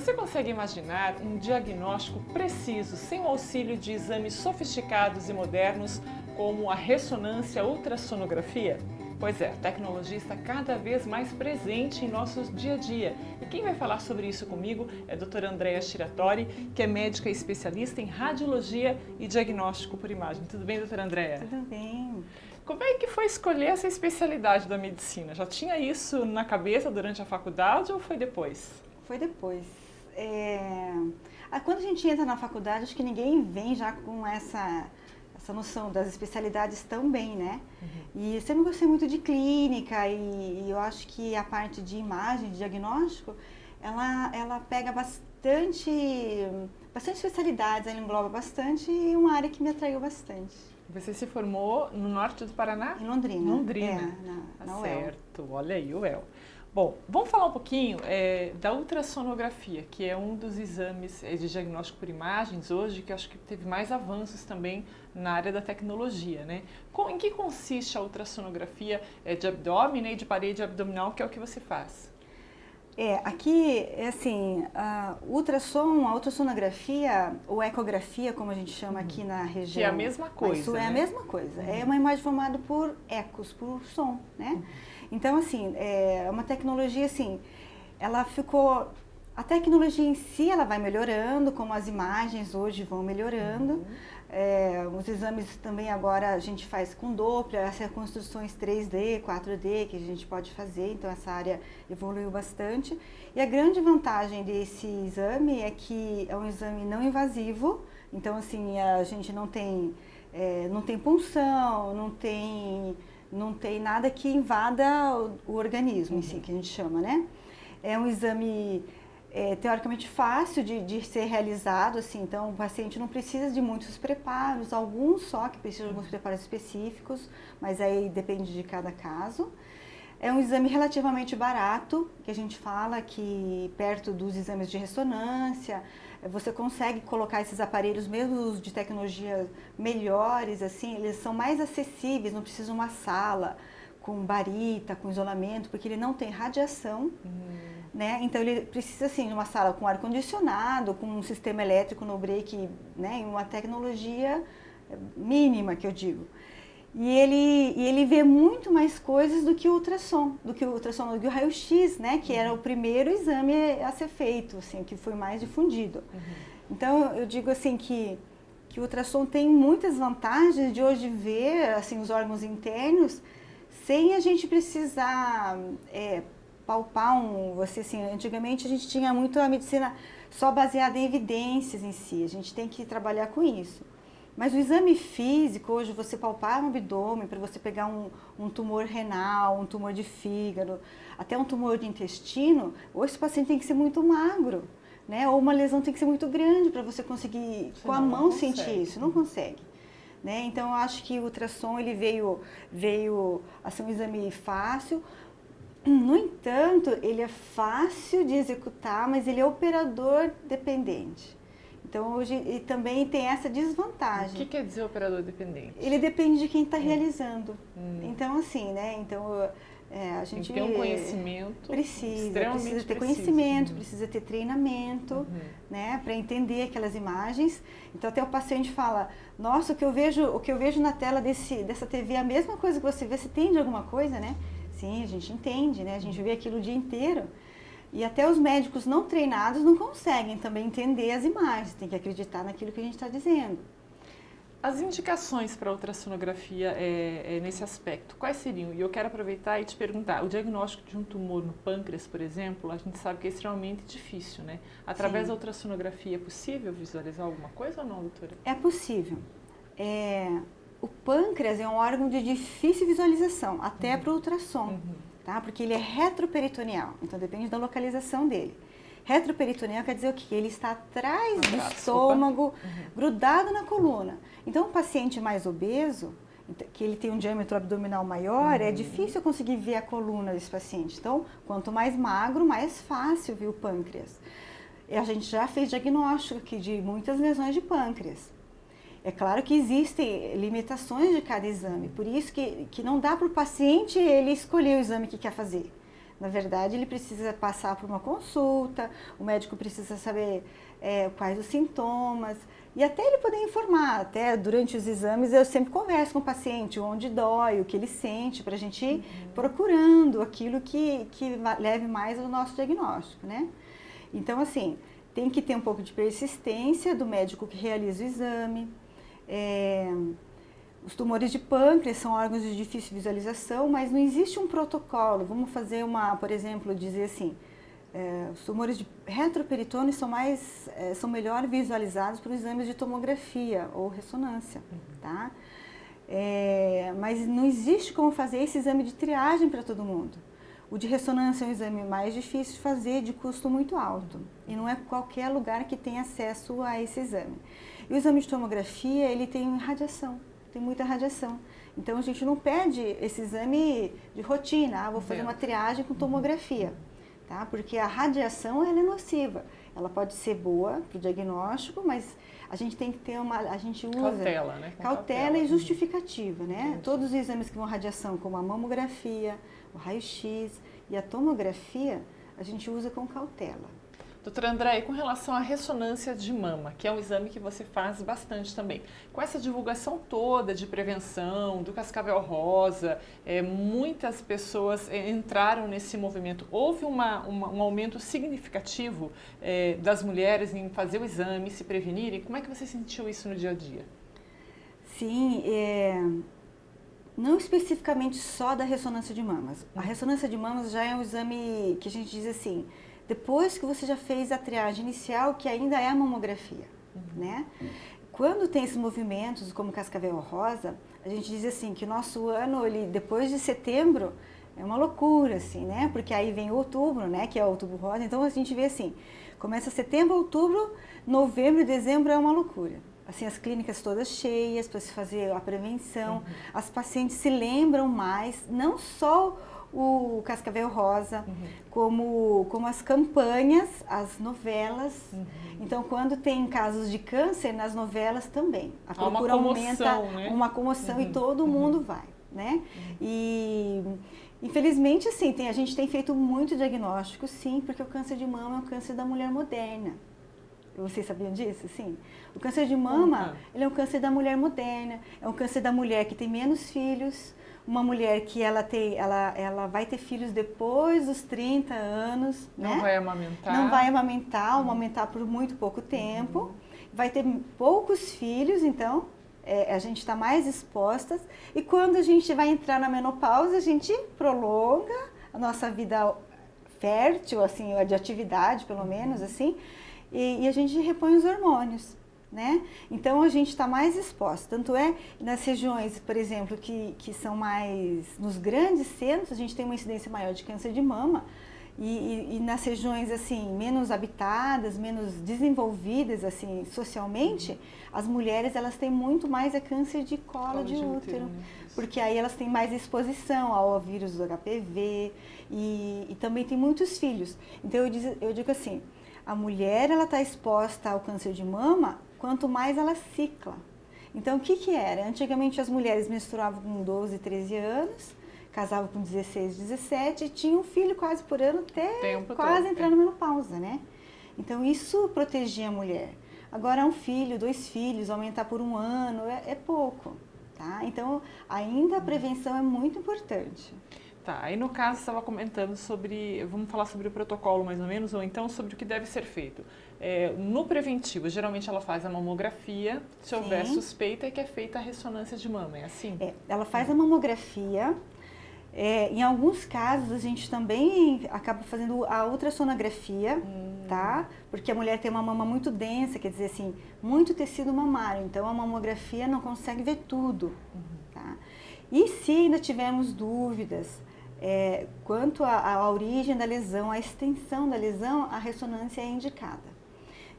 Você consegue imaginar um diagnóstico preciso sem o auxílio de exames sofisticados e modernos como a ressonância ultrassonografia? Pois é, a tecnologia está cada vez mais presente em nosso dia a dia. E quem vai falar sobre isso comigo é a doutora Andrea Shiratori, que é médica e especialista em radiologia e diagnóstico por imagem. Tudo bem, doutora Andrea? Tudo bem. Como é que foi escolher essa especialidade da medicina? Já tinha isso na cabeça durante a faculdade ou foi depois? Foi depois. Quando a gente entra na faculdade, acho que ninguém vem já com essa noção das especialidades tão bem, né? E eu sempre gostei muito de clínica e eu acho que a parte de imagem, de diagnóstico, ela pega bastante especialidades, ela engloba bastante e uma área que me atraiu bastante. Você se formou no norte do Paraná? Em Londrina. Londrina. Na UEL. Certo, olha aí, UEL. Bom, vamos falar um pouquinho da ultrassonografia, que é um dos exames de diagnóstico por imagens hoje, que acho que teve mais avanços também na área da tecnologia, né? Em que consiste a ultrassonografia de abdômen, né, e de parede abdominal, que é o que você faz? Aqui, a ultrassonografia, ou ecografia, como a gente chama aqui na região. Que é a mesma coisa, Isso é né? a mesma coisa. É uma imagem formada por ecos, por som, né? Então, assim, é uma tecnologia, assim, ela ficou... A tecnologia em si, ela vai melhorando, como as imagens hoje vão melhorando. Os exames também agora a gente faz com Doppler, as reconstruções 3D, 4D que a gente pode fazer, então essa área evoluiu bastante. E a grande vantagem desse exame é que é um exame não invasivo, então assim, a gente não tem punção, não tem nada que invada o organismo em si, que a gente chama, né? É um exame teoricamente fácil de ser realizado, assim, então o paciente não precisa de muitos preparos, alguns só que precisam de alguns preparos específicos, mas aí depende de cada caso. É um exame relativamente barato, que a gente fala que perto dos exames de ressonância, você consegue colocar esses aparelhos, mesmo os de tecnologia melhores, assim, eles são mais acessíveis, não precisa de uma sala com barita, com isolamento, porque ele não tem radiação, né? Então ele precisa, assim, de uma sala com ar-condicionado, com um sistema elétrico no break, né? Uma tecnologia mínima, que eu digo. E ele vê muito mais coisas do que o ultrassom, do que o raio-x, né? Que era o primeiro exame a ser feito, assim, que foi mais difundido. Então, eu digo assim que o ultrassom tem muitas vantagens de hoje ver, assim, os órgãos internos, sem a gente precisar palpar assim, antigamente a gente tinha muito a medicina só baseada em evidências em si, a gente tem que trabalhar com isso. Mas o exame físico, hoje, você palpar um abdômen, para você pegar um tumor renal, um tumor de fígado, até um tumor de intestino, hoje esse paciente tem que ser muito magro, né? Ou uma lesão tem que ser muito grande para você conseguir, com a mão, sentir isso. Não consegue. Né? Então, eu acho que o ultrassom ele veio a ser um exame fácil. No entanto, ele é fácil de executar, mas ele é operador dependente. Então, hoje ele também tem essa desvantagem. O que quer dizer operador dependente? Ele depende de quem está realizando. Então, assim, né? Então, a gente... Tem um conhecimento precisa ter preciso. conhecimento, precisa ter treinamento, né? Para entender aquelas imagens. Então, até o paciente fala, nossa, o que eu vejo na tela dessa TV é a mesma coisa que você vê, você entende alguma coisa, né? Sim, a gente entende, né? A gente vê aquilo o dia inteiro. E até os médicos não treinados não conseguem também entender as imagens, tem que acreditar naquilo que a gente está dizendo. As indicações para ultrassonografia nesse aspecto, quais seriam? E eu quero aproveitar e te perguntar, o diagnóstico de um tumor no pâncreas, por exemplo, a gente sabe que é extremamente difícil, né? Através da ultrassonografia é possível visualizar alguma coisa ou não, doutora? É possível. O pâncreas é um órgão de difícil visualização, até para o ultrassom. Tá? Porque ele é retroperitoneal, então depende da localização dele. Retroperitoneal quer dizer o quê? Ele está atrás do estômago, grudado na coluna. Então, um paciente mais obeso, que ele tem um diâmetro abdominal maior, é difícil conseguir ver a coluna desse paciente. Então, quanto mais magro, mais fácil ver o pâncreas. E a gente já fez diagnóstico aqui de muitas lesões de pâncreas. É claro que existem limitações de cada exame, por isso que não dá para o paciente ele escolher o exame que quer fazer. Na verdade, ele precisa passar por uma consulta, o médico precisa saber quais os sintomas, e até ele poder informar, até durante os exames eu sempre converso com o paciente, onde dói, o que ele sente, para a gente ir procurando aquilo que leve mais ao nosso diagnóstico, né? Então, assim, tem que ter um pouco de persistência do médico que realiza o exame. Os tumores de pâncreas são órgãos de difícil visualização, mas não existe um protocolo. Vamos fazer por exemplo, dizer assim, os tumores de retroperitônio são melhor visualizados por exames de tomografia ou ressonância, tá? Mas não existe como fazer esse exame de triagem para todo mundo. O de ressonância é um exame mais difícil de fazer, de custo muito alto. E não é qualquer lugar que tem acesso a esse exame. E o exame de tomografia, ele tem radiação, tem muita radiação. Então a gente não pede esse exame de rotina, vou fazer uma triagem com tomografia. Tá? Porque a radiação ela é nociva. Ela pode ser boa para o diagnóstico, mas a gente tem que ter a gente usa cautela, né? Cautela e justificativa, né? Todos os exames que vão radiação, como a mamografia, o raio-x e a tomografia, a gente usa com cautela. Doutora Andréia, com relação à ressonância de mama, que é um exame que você faz bastante também, com essa divulgação toda de prevenção, do cascavel rosa, muitas pessoas entraram nesse movimento. Houve um aumento significativo das mulheres em fazer o exame, se prevenirem? Como é que você sentiu isso no dia a dia? Sim, não especificamente só da ressonância de mamas. A ressonância de mamas já é um exame que a gente diz assim, depois que você já fez a triagem inicial, que ainda é a mamografia, né? Quando tem esses movimentos, como cascavel rosa, a gente diz assim, que o nosso ano, depois de setembro, é uma loucura, assim, né? Porque aí vem outubro, né? Que é o outubro rosa, então a gente vê assim, começa setembro, outubro, novembro e dezembro é uma loucura. Assim, as clínicas todas cheias para se fazer a prevenção, as pacientes se lembram mais, não só o cascavel rosa, como as campanhas, as novelas. Então, quando tem casos de câncer, nas novelas também. A procura aumenta, né? Uma comoção e todo mundo vai, né? E, infelizmente, assim, a gente tem feito muito diagnóstico, sim, porque o câncer de mama é um câncer da mulher moderna. Vocês sabiam disso? Sim. O câncer de mama, ele é um câncer da mulher moderna, é um câncer da mulher que tem menos filhos, uma mulher que ela vai ter filhos depois dos 30 anos, não, né? Vai amamentar. Não vai amamentar por muito pouco tempo, vai ter poucos filhos, então a gente está mais expostas. E quando a gente vai entrar na menopausa, a gente prolonga a nossa vida fértil, assim, de atividade, pelo menos, assim, e a gente repõe os hormônios. Né? Então a gente está mais exposta, tanto é nas regiões, por exemplo, que são mais nos grandes centros, a gente tem uma incidência maior de câncer de mama e nas regiões assim menos habitadas, menos desenvolvidas assim socialmente, as mulheres elas têm muito mais câncer de colo de útero, porque aí elas têm mais exposição ao vírus do HPV e também tem muitos filhos. Então eu digo assim, a mulher ela está exposta ao câncer de mama quanto mais ela cicla. Então, o que era? Antigamente as mulheres menstruavam com 12, 13 anos, casavam com 16, 17 e tinham um filho quase por ano até quase entrar na menopausa, né? Então, isso protegia a mulher. Agora, um filho, 2 filhos, aumentar por 1 ano é pouco, tá? Então, ainda a prevenção é muito importante. Tá, aí no caso você estava comentando sobre, vamos falar sobre o protocolo mais ou menos, ou então sobre o que deve ser feito. No preventivo, geralmente ela faz a mamografia, se houver suspeita é que é feita a ressonância de mama, é assim? Ela faz a mamografia, em alguns casos a gente também acaba fazendo a ultrassonografia, tá? Porque a mulher tem uma mama muito densa, quer dizer assim, muito tecido mamário, então a mamografia não consegue ver tudo, tá? E se ainda tivermos dúvidas quanto à origem da lesão, à extensão da lesão, a ressonância é indicada.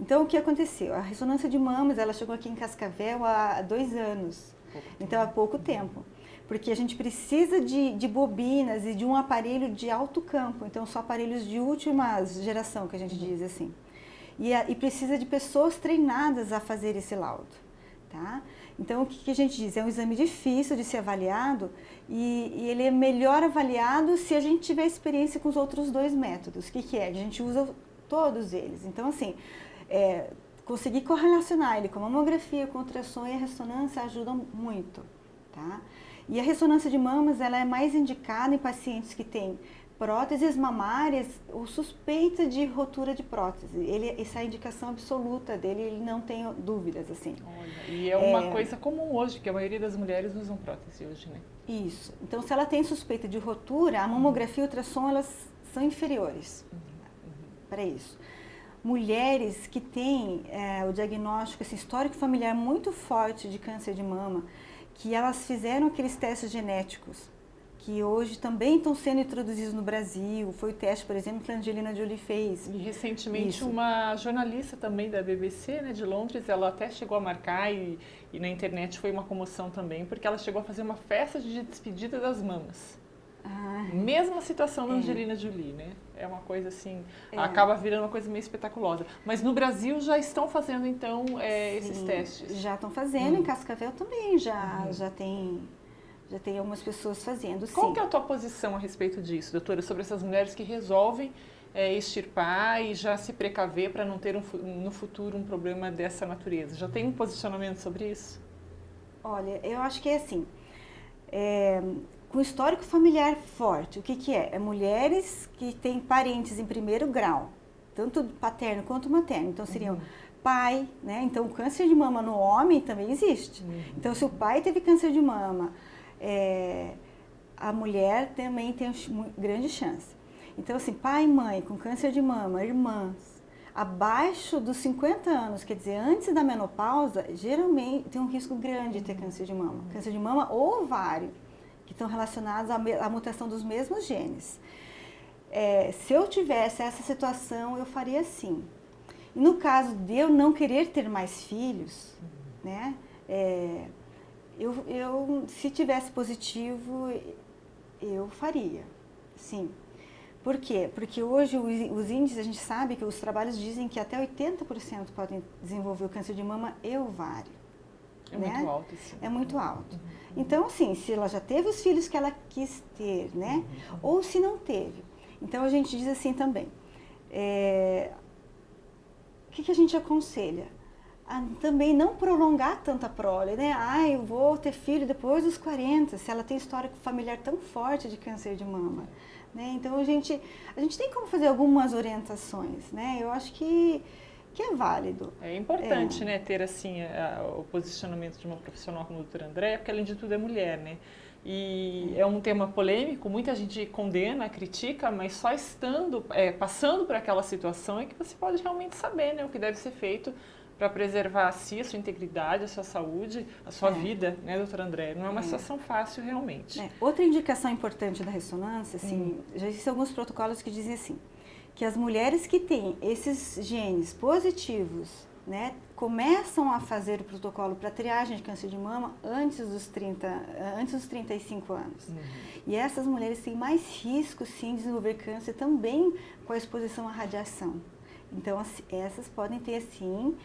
Então, o que aconteceu? A ressonância de mamas, ela chegou aqui em Cascavel há 2 anos, então há pouco tempo. Porque a gente precisa de bobinas e de um aparelho de alto campo, então são aparelhos de última geração, que a gente diz assim. E precisa de pessoas treinadas a fazer esse laudo, tá? Então, o que a gente diz? É um exame difícil de ser avaliado e ele é melhor avaliado se a gente tiver experiência com os outros dois métodos. O que é? A gente usa todos eles. Então, assim, conseguir correlacionar ele com a mamografia, com o ultrassom e a ressonância ajudam muito, tá? E a ressonância de mamas, ela é mais indicada em pacientes que têm próteses mamárias ou suspeita de rotura de prótese. Essa é a indicação absoluta dele, ele não tem dúvidas, assim. Olha, e é uma coisa comum hoje, que a maioria das mulheres usam prótese hoje, né? Isso. Então, se ela tem suspeita de rotura, a mamografia e o ultrassom, elas são inferiores para isso. Mulheres que têm o diagnóstico, esse histórico familiar muito forte de câncer de mama, que elas fizeram aqueles testes genéticos, que hoje também estão sendo introduzidos no Brasil. Foi o teste, por exemplo, que a Angelina Jolie fez. E recentemente uma jornalista também da BBC, né, de Londres, ela até chegou a marcar e na internet foi uma comoção também, porque ela chegou a fazer uma festa de despedida das mamas. Mesma situação da Angelina Jolie, né? É uma coisa assim, acaba virando uma coisa meio espetaculosa. Mas no Brasil já estão fazendo, então, esses testes? Já estão fazendo, em Cascavel também já tem algumas pessoas fazendo, sim. Qual que é a tua posição a respeito disso, doutora, sobre essas mulheres que resolvem extirpar e já se precaver para não ter no futuro um problema dessa natureza? Já tem um posicionamento sobre isso? Olha, eu acho que é assim, com histórico familiar forte, o que é? É mulheres que têm parentes em primeiro grau, tanto paterno quanto materno, então seriam pai, né? Então o câncer de mama no homem também existe. Então se o pai teve câncer de mama, a mulher também tem grande chance. Então assim, pai e mãe com câncer de mama, irmãs, abaixo dos 50 anos, quer dizer, antes da menopausa, geralmente tem um risco grande de ter câncer de mama. Câncer de mama ou ovário, que estão relacionados à mutação dos mesmos genes. Se eu tivesse essa situação, eu faria assim. E no caso de eu não querer ter mais filhos, né, se tivesse positivo, eu faria, sim. Por quê? Porque hoje os índices, a gente sabe que os trabalhos dizem que até 80% podem desenvolver o câncer de mama e ovário. É muito alto, sim. É muito alto. Então, assim, se ela já teve os filhos que ela quis ter, né? Ou se não teve. Então, a gente diz assim também. O que a gente aconselha? A também não prolongar tanto a prole, né? Eu vou ter filho depois dos 40, se ela tem histórico familiar tão forte de câncer de mama. Né? Então, a gente tem como fazer algumas orientações, né? Eu acho que é válido. É importante, né, ter assim o posicionamento de uma profissional como a doutora Andréa, porque além de tudo é mulher, né? E é um tema polêmico, muita gente condena, critica, mas só estando, passando por aquela situação é que você pode realmente saber, né, o que deve ser feito para preservar a si, a sua integridade, a sua saúde, a sua vida, né, doutora Andréa? Não é uma situação fácil, realmente. Outra indicação importante da ressonância, assim, já existem alguns protocolos que dizem assim, que as mulheres que têm esses genes positivos, né, começam a fazer o protocolo para triagem de câncer de mama antes dos 35 anos. E essas mulheres têm mais risco, sim, de desenvolver câncer também com a exposição à radiação. Então, essas podem ter, sim,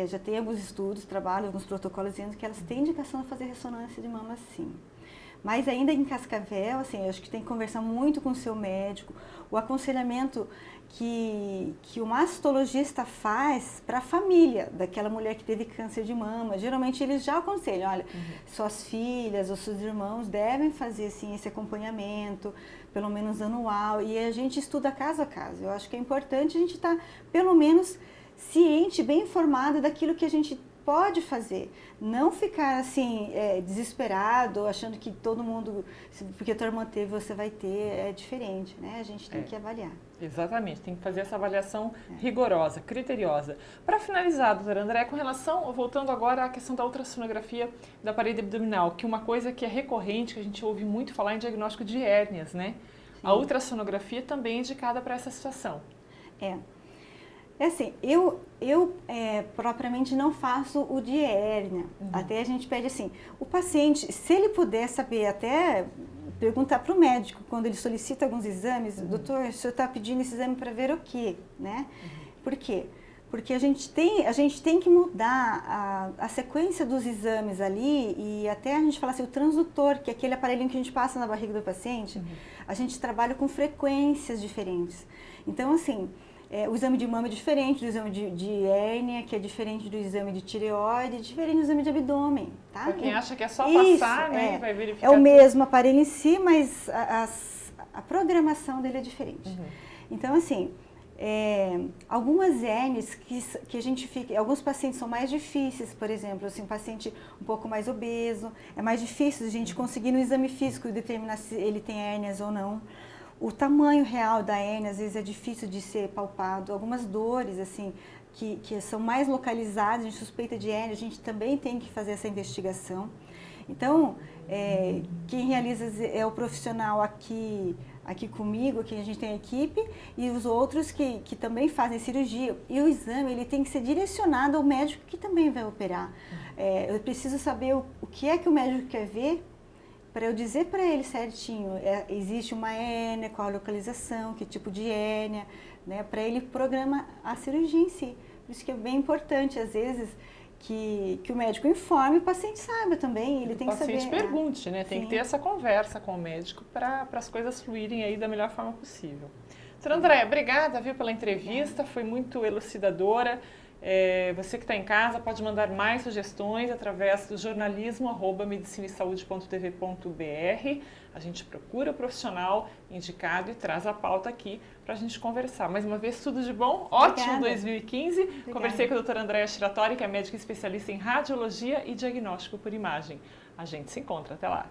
já tem alguns estudos, trabalhos, alguns protocolos dizendo que elas têm indicação de fazer ressonância de mama, sim. Mas ainda em Cascavel, assim, eu acho que tem que conversar muito com o seu médico. O aconselhamento que o mastologista faz para a família daquela mulher que teve câncer de mama, geralmente eles já aconselham, olha, suas filhas ou seus irmãos devem fazer assim, esse acompanhamento, pelo menos anual, e a gente estuda caso a caso. Eu acho que é importante a gente estar, pelo menos, ciente, bem informado daquilo que a gente pode fazer, não ficar assim, desesperado, achando que todo mundo, porque a tua irmã teve, você vai ter, é diferente, né? A gente tem que avaliar. Exatamente, tem que fazer essa avaliação rigorosa, criteriosa. Para finalizar, doutora Andréa, com relação, voltando agora à questão da ultrassonografia da parede abdominal, que uma coisa que é recorrente, que a gente ouve muito falar em diagnóstico de hérnias, né? Sim. A ultrassonografia também é indicada para essa situação. É assim, eu propriamente não faço o de hérnia. Até a gente pede assim, o paciente, se ele puder saber, até perguntar para o médico, quando ele solicita alguns exames, doutor, o senhor está pedindo esse exame para ver o quê, né? Por quê? porque a gente tem que mudar a sequência dos exames ali e até a gente fala assim, o transdutor, que é aquele aparelhinho que a gente passa na barriga do paciente, a gente trabalha com frequências diferentes. Então, assim, o exame de mama é diferente do exame de hérnia, que é diferente do exame de tireoide, diferente do exame de abdômen, tá? Para quem acha que é só passar, né, e vai verificar. É o mesmo aparelho em si, mas a programação dele é diferente. Então, assim, algumas hérnias que a gente fica, alguns pacientes são mais difíceis, por exemplo, assim, um paciente um pouco mais obeso, é mais difícil a gente conseguir no exame físico determinar se ele tem hérnias ou não. O tamanho real da hérnia, às vezes, é difícil de ser palpado. Algumas dores, assim, que são mais localizadas, a gente suspeita de hérnia, a gente também tem que fazer essa investigação. Então, quem realiza é o profissional aqui comigo, aqui a gente tem a equipe, e os outros que também fazem cirurgia. E o exame, ele tem que ser direcionado ao médico que também vai operar. Eu preciso saber o que é que o médico quer ver, para eu dizer para ele certinho, existe uma hérnia, qual a localização, que tipo de hérnia, né, para ele programar a cirurgia em si. Por isso que é bem importante, às vezes, que o médico informe e o paciente saiba também, ele tem que saber. O paciente pergunte, né, tem Sim. que ter essa conversa com o médico para as coisas fluírem aí da melhor forma possível. Doutora Andréia, obrigada, viu, pela entrevista, foi muito elucidadora. Você que está em casa pode mandar mais sugestões através do jornalismo@medicinesaude.tv.br. A gente procura o profissional indicado e traz a pauta aqui para a gente conversar. Mais uma vez, tudo de bom? Ótimo 2015. Obrigada. Conversei com a doutora Andréia Shiratori, que é médica especialista em radiologia e diagnóstico por imagem. A gente se encontra. Até lá.